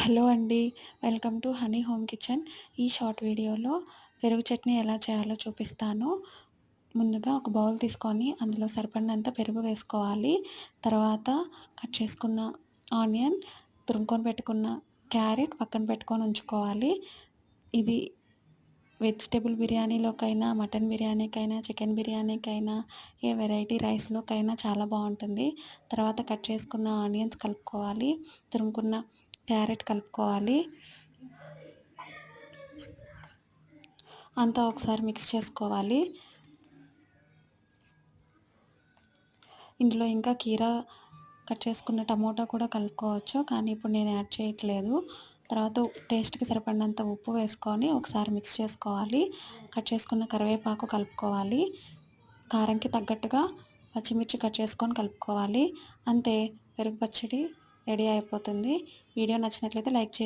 Hello అండి. Welcome to honey home kitchen. ఈ short వీడియోలో పెరుగు చట్నీ ఎలా చేయాలో చూపిస్తాను. ముందుగా ఒక బౌల్ తీసుకొని అందులో సరిపడినంత పెరుగు వేసుకోవాలి. తర్వాత కట్ చేసుకున్న ఆనియన్, తురుముకొని పెట్టుకున్న క్యారెట్ పక్కన పెట్టుకొని ఉంచుకోవాలి. ఇది వెజిటబుల్ బిర్యానీలోకైనా, మటన్ బిర్యానీకైనా, చికెన్ బిర్యానీకైనా, ఏ వెరైటీ రైస్‌లోకైనా చాలా బావుంటుంది. తర్వాత కట్ చేసుకున్న ఆనియన్స్ కలుపుకోవాలి. తురుముకున్న క్యారెట్ కలుపుకోవాలి. అంతా ఒకసారి మిక్స్ చేసుకోవాలి. ఇందులో ఇంకా కీరా, కట్ చేసుకున్న టమోటా కూడా కలుపుకోవచ్చు. కానీ ఇప్పుడు నేను యాడ్ చేయట్లేదు. తర్వాత టేస్ట్‌కి సరిపడినంత ఉప్పు వేసుకొని ఒకసారి మిక్స్ చేసుకోవాలి. కట్ చేసుకున్న కరివేపాకు కలుపుకోవాలి. కారంకి తగ్గట్టుగా పచ్చిమిర్చి కట్ చేసుకొని కలుపుకోవాలి. అంతే, పెరుగు పచ్చడి రెడీ అయిపోతుంది. వీడియో నచ్చినట్లయితే లైక్ చేసి